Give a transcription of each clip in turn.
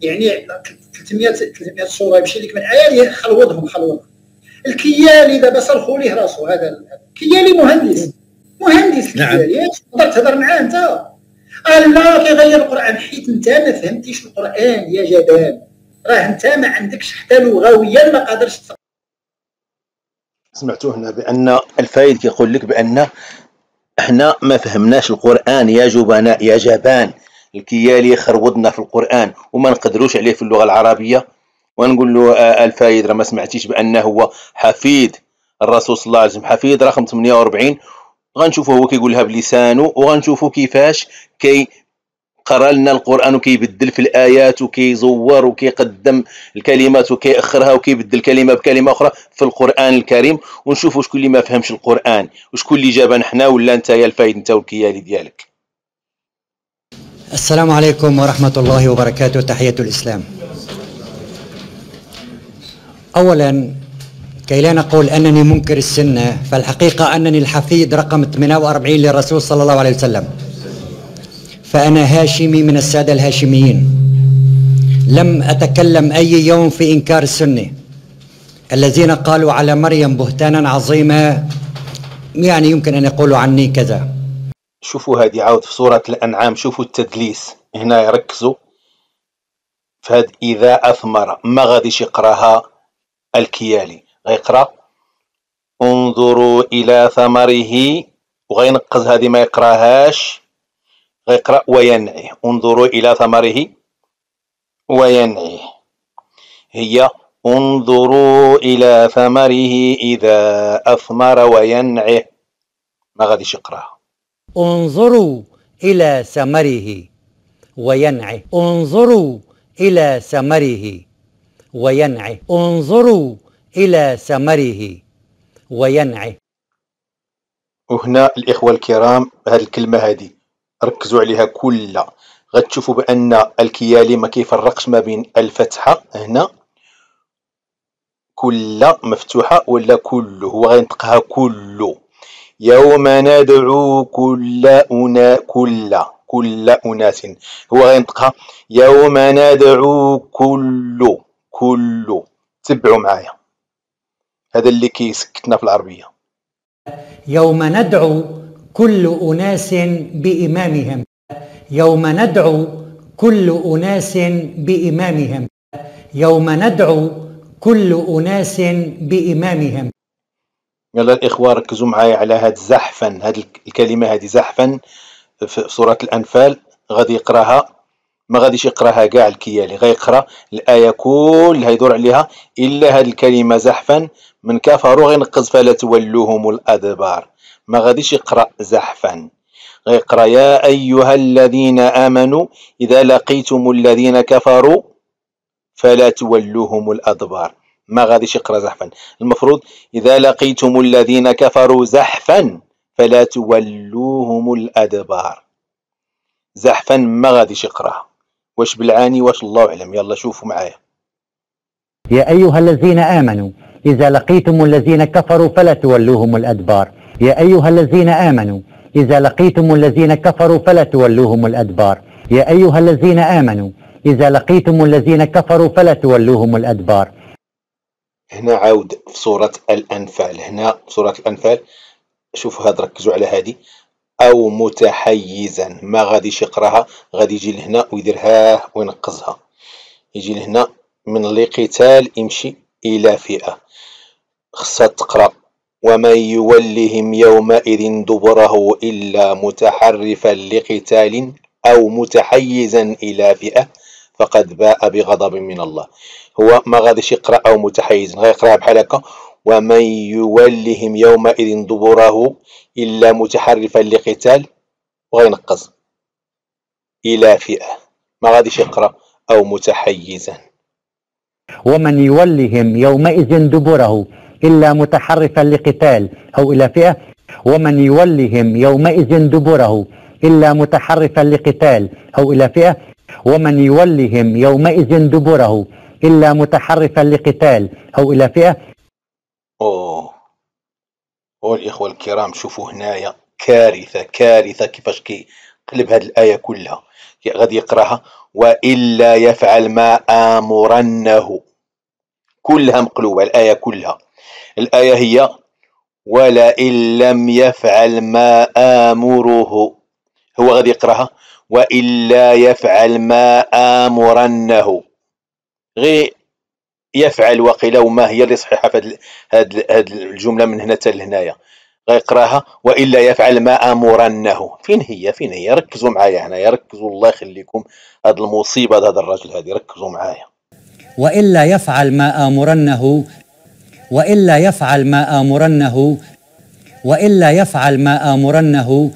يعني 300 صوره يمشي لك من ايه خلوضهم. الكيالي دابا صرخوا ليه راسو، هذا الكيالي مهندس الكيالي، تقدر تهضر معاه انت؟ لا كيغير القران، حيت انت ما فهمتيش القران يا جبان، راه انت ما عندكش حتى لغويا ما قادرش. سمعتوا هنا بان الفايد كيقول لك بان احنا ما فهمناش القران يا جبناء يا جبان، الكيالي خربطنا في القران وما نقدروش عليه في اللغه العربيه. ونقول له الفايد راه ما سمعتيش بانه هو حفيد الرسول صلى الله عليه وسلم، حفيد رقم 48. غنشوفوا هو كيقولها بلسانه، وغنشوفوا كيفاش قرا لنا القران وكيبدل في الايات وكيزور وكيقدم الكلمات وكيأخرها وكيبدل كلمه بكلمه اخرى في القران الكريم. ونشوفوا شكون اللي ما فهمش القران وشكون اللي جابنا حنا، ولا انت يا الفايد انت والكيالي ديالك. السلام عليكم ورحمه الله وبركاته. تحيه الاسلام. اولا كي لا نقول انني منكر السنه، فالحقيقه انني الحفيد رقم 48 للرسول صلى الله عليه وسلم، فأنا هاشمي من السادة الهاشميين. لم أتكلم أي يوم في إنكار السنة. الذين قالوا على مريم بهتانا عظيما يعني يمكن أن يقولوا عني كذا. شوفوا هذه عاود في سورة الأنعام، شوفوا التدليس هنا، يركزوا في هذا إذا أثمر، ما غاديش يقراها الكيالي، غيقرا انظروا إلى ثمره، وغينقز هذه ما يقراهاش، غيقرا وينعي. انظروا إلى ثمره وينعي، هي انظروا إلى ثمره إذا أثمر وينعه، ما غاديش يقراها. انظروا إلى ثمره وينعه، انظروا إلى ثمره وينعه، انظروا إلى ثمره وينعه. وهنا الإخوة الكرام هذه الكلمة هذه ركزوا عليها كلها، غتشوفوا بأن الكيالي ما كيفرقش ما بين الفتحة هنا كل مفتوحة ولا كل، هو غينطقها كل. يوم ندعو كل أناس، هو غينطقها يوم ندعو كل. تبعوا معايا، هذا اللي كيسكتنا في العربية. يوم ندعو كل أناس بإمامهم، يوم ندعو كل أناس بإمامهم، يوم ندعو كل أناس بإمامهم. يلا الإخوة ركزوا معايا على هاد زحفا، هاد الكلمة هذه زحفا في سورة الأنفال، غادي يقراها، ما غاديش يقراها كاع الكيالي، غيقرا الآية كلها يدور عليها إلا هاد الكلمة زحفا، من كفروا غينقز فلا تولوهم الأدبار، ما غاديش يقرا زحفا، غيقرا يا أيها الذين آمنوا إذا لقيتم الذين كفروا فلا تولوهم الأدبار، ما غاديش يقرا زحفا. المفروض إذا لقيتم الذين كفروا زحفا فلا تولوهم الأدبار، زحفا ما غاديش يقراها. واش بالعاني واش الله أعلم. يلا شوفوا معايا. يا أيها الذين آمنوا إذا لقيتم الذين كفروا فلا تولوهم الأدبار، يا أيها الذين آمنوا إذا لقيتم الذين كفروا فلا تولوهم الأدبار، يا أيها الذين آمنوا إذا لقيتم الذين كفروا فلا تولوهم الأدبار. هنا عاود في سورة الأنفال، هنا في سورة الأنفال شوف هاد، ركزوا على هذه، أو متحيزا، ما غاديش يقراها، غادي يجي لهنا ويديرها وينقصها، يجي لهنا من لقتال يمشي إلى فئة، خصها تقرا ومن يولهم يومئذ دبره إلا متحرفا لقتال أو متحيزا إلى فئة فقد باء بغضب من الله. هو ما غاديش يقرا أو متحيزا، غيقراها بحال هكا ومن يولهم يومئذ دبره إلا متحرفا لقتال، وغينقص إلى فئة، ما غاديش يقرا أو متحيزا. ومن يولهم يومئذ دبره إلا متحرفا لقتال أو إلى فئة، ومن يولهم يومئذ دبره إلا متحرفا لقتال أو إلى فئة، ومن يولهم يومئذ دبره إلا متحرفا لقتال أو إلى فئة. الإخوة الكرام شوفوا هنايا كارثة كيفاش كيقلب هذه الآية كلها، غادي يقراها وإلا يفعل ما آمرنه. كلها مقلوبة الآية كلها. الآية هي ولئن لم يفعل ما آمره، هو غادي يقراها وإلا يفعل ما آمرنه، غير يفعل وقيل وما هي اللي صحيحة في هاد الجملة من هنا حتى لهنايا، غيقراها وإلا يفعل ما آمرنه. فين هي ركزوا معايا هنايا، ركزوا الله يخليكم، هاد المصيبة هذا الرجل هذه، ركزوا معايا. وإلا يفعل ما آمرنه، وإلا يفعل ما آمرنه، وإلا يفعل ما آمرنه.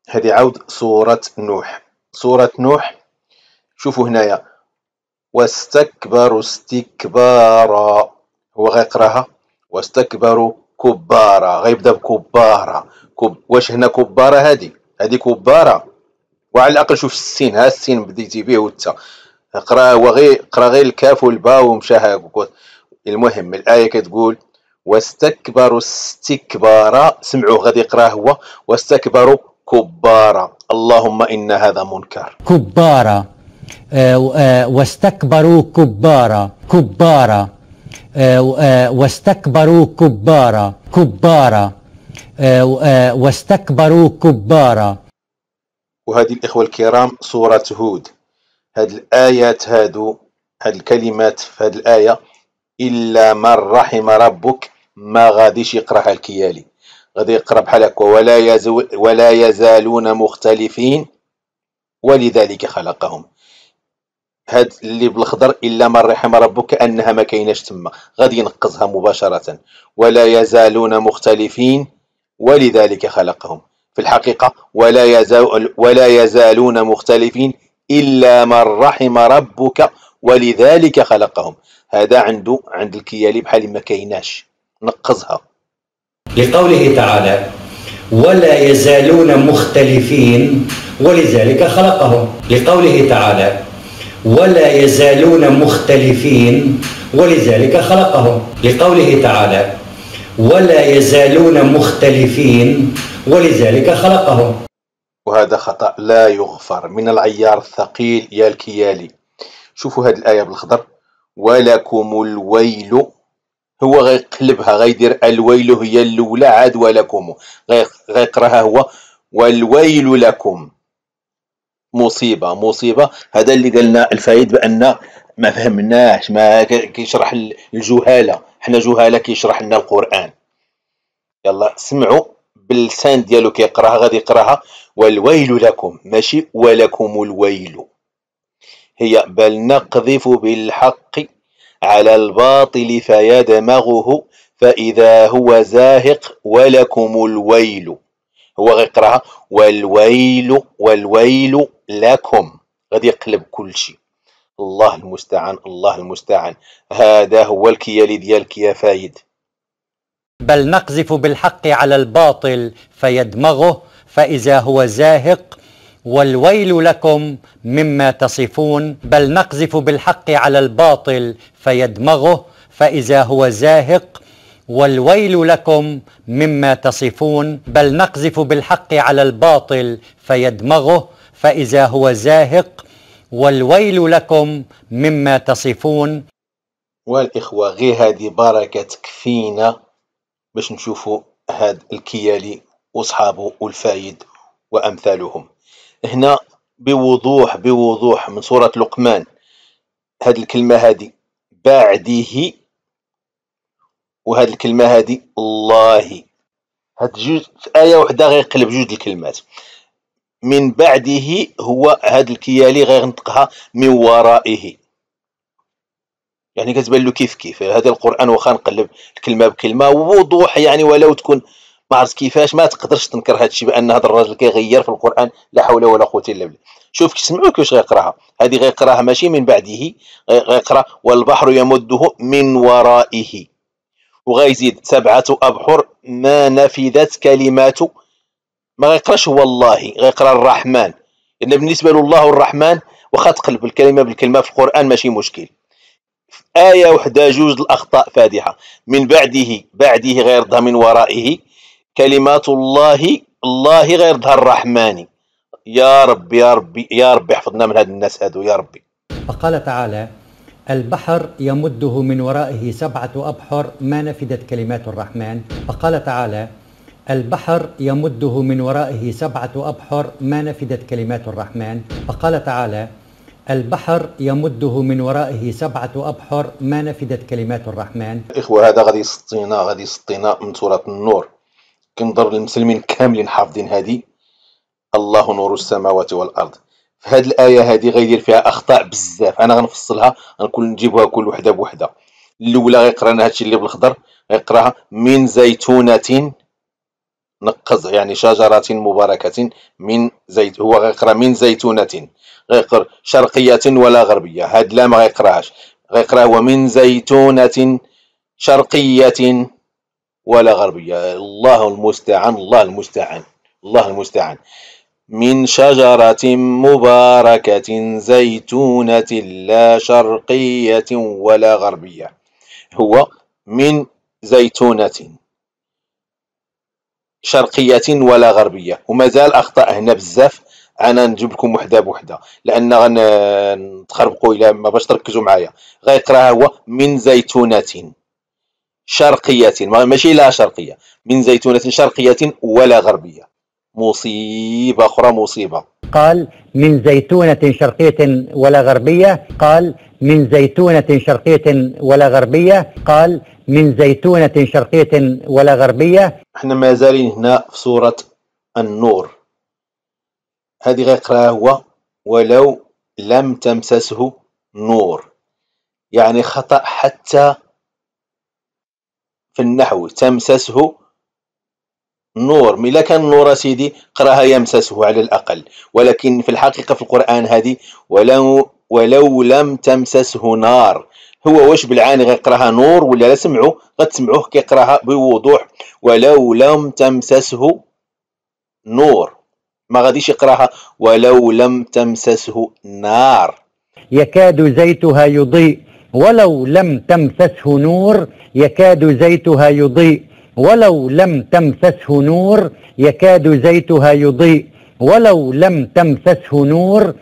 هذه عاود سورة نوح. سورة نوح شوفوا هنايا واستكبروا استكبارا، هو غيقراها واستكبروا كبارا، غيبدا بكبارا. واش هنا كبارا؟ هذه كبارا. وعلى الاقل شوف السين، ها السين بديتي به والتا، قرا غير الكاف والباء ومشى هكا. المهم الآية كتقول واستكبروا استكبارا، سمعوه غادي يقراه هو واستكبروا كبارا. اللهم إن هذا منكر. كبارا، واستكبروا كبارا، كبارا، واستكبروا كبارا، كبارا، واستكبروا كبارا. وهذه الإخوة الكرام سورة هود. هاد الآيات هاد الكلمات في هاد الآية إلا من رحم ربك ما غاديش يقراها الكيالي، غادي يقرا بحال هكا ولا يزالون مختلفين ولذلك خلقهم. هاد اللي بالخضر إلا من رحم ربك كأنها ما كايناش تما، غادي ينقصها مباشرة ولا يزالون مختلفين ولذلك خلقهم. في الحقيقة ولا يزالون مختلفين إلا من رحم ربك ولذلك خلقهم. هذا عند الكيالي بحال ما كايناش، نقصها. لقوله تعالى ولا يزالون مختلفين ولذلك خلقهم. لقوله تعالى ولا يزالون مختلفين ولذلك خلقهم. لقوله تعالى ولا يزالون مختلفين ولذلك خلقهم. وهذا خطأ لا يغفر من العيار الثقيل يا الكيالي. شوفوا هذه الآية بالخضر ولكم الويل، هو غيقلبها غيدير الويل هي الأولى عاد ولكم، غيقراها هو والويل لكم. مصيبة. هذا اللي قالنا الفايد بأن ما فهمناش، ما كيشرح الجهالة، حنا جهالة كيشرح لنا القرآن. يلا سمعوا باللسان ديالو كيقراها، غادي يقراها والويل لكم ماشي ولكم الويل. هي بل نقذف بالحق على الباطل فيدمغه فإذا هو زاهق ولكم الويل. هو غيقراها والويل لكم، غادي يقلب كل شيء. الله المستعان. هذا هو الكيالي ديالك يا فايد. بل نقذف بالحق على الباطل فيدمغه فإذا هو زاهق والويل لكم مما تصفون. بل نقذف بالحق على الباطل فيدمغه فإذا هو زاهق والويل لكم مما تصفون. بل نقذف بالحق على الباطل فيدمغه فإذا هو زاهق والويل لكم مما تصفون. والإخوة غير هذه بركة تكفينا باش نشوفوا هاد الكيالي وصحابه والفايد وأمثالهم. هنا بوضوح من سورة لقمان هاد الكلمة هادي بعده، وهاد الكلمة هادي الله، هاد جوج في آية واحدة غيقلب جوج الكلمات. من بعده هو هاد الكيالي غينطقها من ورائه، يعني كتبان له كيف هذا القرآن واخا نقلب الكلمة بكلمة ووضوح، يعني ولو تكون ما عرفت كيفاش ما تقدرش تنكر هذا الشيء بأن هذا الراجل كيغير في القرآن لا حول ولا قوة إلا بالله. شوف سمعوا كيفاش غيقراها، هذه غيقراها ماشي من بعده، غيقرا والبحر يمده من ورائه، وغيزيد 7 أبحر ما نفذت كلمات، ما غيقراش هو الله، غيقرا الرحمن، لأن بالنسبة له الله والرحمن واخا تقلب الكلمة بالكلمة في القرآن ماشي مشكل. آية وحدة جوج الأخطاء فادحة. من بعده غيردها من ورائه، كلمات الله غيردها الرحمن. يا ربي احفظنا من هاد الناس هادو يا ربي. فقال تعالى: البحر يمده من ورائه 7 أبحر ما نفدت كلمات الرحمن. فقال تعالى: البحر يمده من ورائه 7 أبحر ما نفدت كلمات الرحمن. فقال تعالى: البحر يمده من ورائه 7 أبحر ما نفدت كلمات الرحمن. إخوة، هذا غادي يسطينا من سورة النور. كنظر المسلمين كاملين حافظين هذه: الله نور السماوات والأرض. في هذه الآية هذه غيدير فيها أخطاء بزاف، أنا غنفصلها، غنكون نجيبها كل وحدة بوحدة. الأولى غيقرانا هادشي اللي بالخضر، غيقراها من زيتونة، نقز يعني شجرة مباركة من زيت، هو غيقرا من زيتونة، غيقرا شرقية ولا غربية، هاد لا ما غيقراهاش، غيقرا هو من زيتونة شرقية ولا غربية. الله المستعان، الله المستعان، الله المستعان. من شجرة مباركة زيتونة لا شرقية ولا غربية، هو من زيتونة شرقية ولا غربية. ومازال أخطاء هنا بزاف، أنا نجيب لكم وحدة بوحدة لأن غنتخربقوا إلا ما باش تركزوا معايا. غيقراها هو من زيتونة شرقية، ماشي لا شرقية، من زيتونة شرقية ولا غربية. مصيبة أخرى، مصيبة. قال: من زيتونة شرقية ولا غربية. قال: من زيتونة شرقية ولا غربية. قال: من زيتونة شرقية ولا غربية. احنا ما زالين هنا في سورة النور. هذه غيقراها هو ولو لم تمسسه نور، يعني خطأ حتى في النحو. تمسسه نور، ملا كان نور سيدي قراها يمسسه على الأقل، ولكن في الحقيقة في القرآن هذه ولو لم تمسسه نار. هو واش بالعاني غيقراها نور ولا لا؟ سمعوا، غتسمعوه كيقراها بوضوح ولو لم تمسسه نور، ما غاديش يقراها ولو لم تمسسه نار. يكاد زيتها يضيء ولو لم تمسسه نور. يكاد زيتها يضيء ولو لم تمسسه نور. يكاد زيتها يضيء ولو لم تمسسه نور.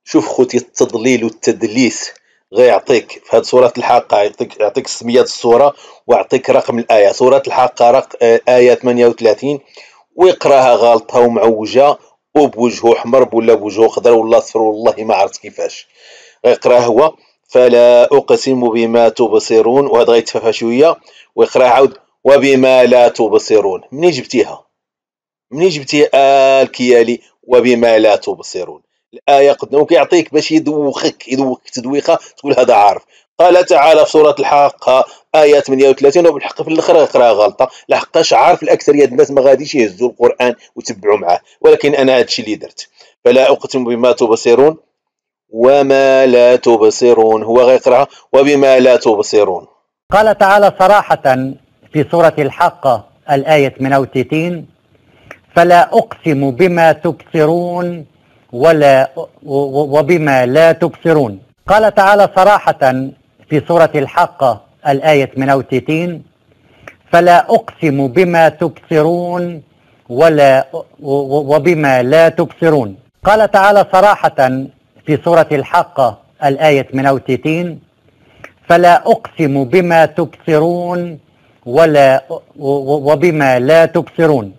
شوف خوتي، التضليل والتدليس غيعطيك في هذه سورة الحاقة، يعطيك سمية السورة ويعطيك رقم الآية. سورة الحاقة آية 38، ويقراها غالطة ومعوجة وبوجهه أحمر ولا بوجهه خضر ولا صفر، والله ما عرفت كيفاش. غيقراها هو فلا أقسم بما تبصرون، وهذا غيتفافى شوية، ويقراها عاود وبما لا تبصرون. منين جبتيها؟ منين جبتي الكيالي وبما لا تبصرون؟ الآية قدامك يعطيك باش يدوخك تدويخة تقول هذا عارف. قال تعالى في سورة الحاقة آية 38، وبالحق في الآخر يقراها غلطة، لحقاش عارف الأكثرية الناس ما غاديش يهزوا القرآن ويتبعوا معاه، ولكن أنا هادشي اللي درت. فلا أقسم بما تبصرون وما لا تبصرون، هو غيقراها وبما لا تبصرون. قال تعالى صراحة في سورة الحاقة الآية 38: فلا أقسم بما تبصرون وبما لا تبصرون. قال تعالى صراحة في سورة الحاقة الآية 38: فلا أقسم بما تبصرون وبما لا تبصرون. قال تعالى صراحة في سورة الحاقة الآية 38: فلا أقسم بما تبصرون وبما لا تبصرون.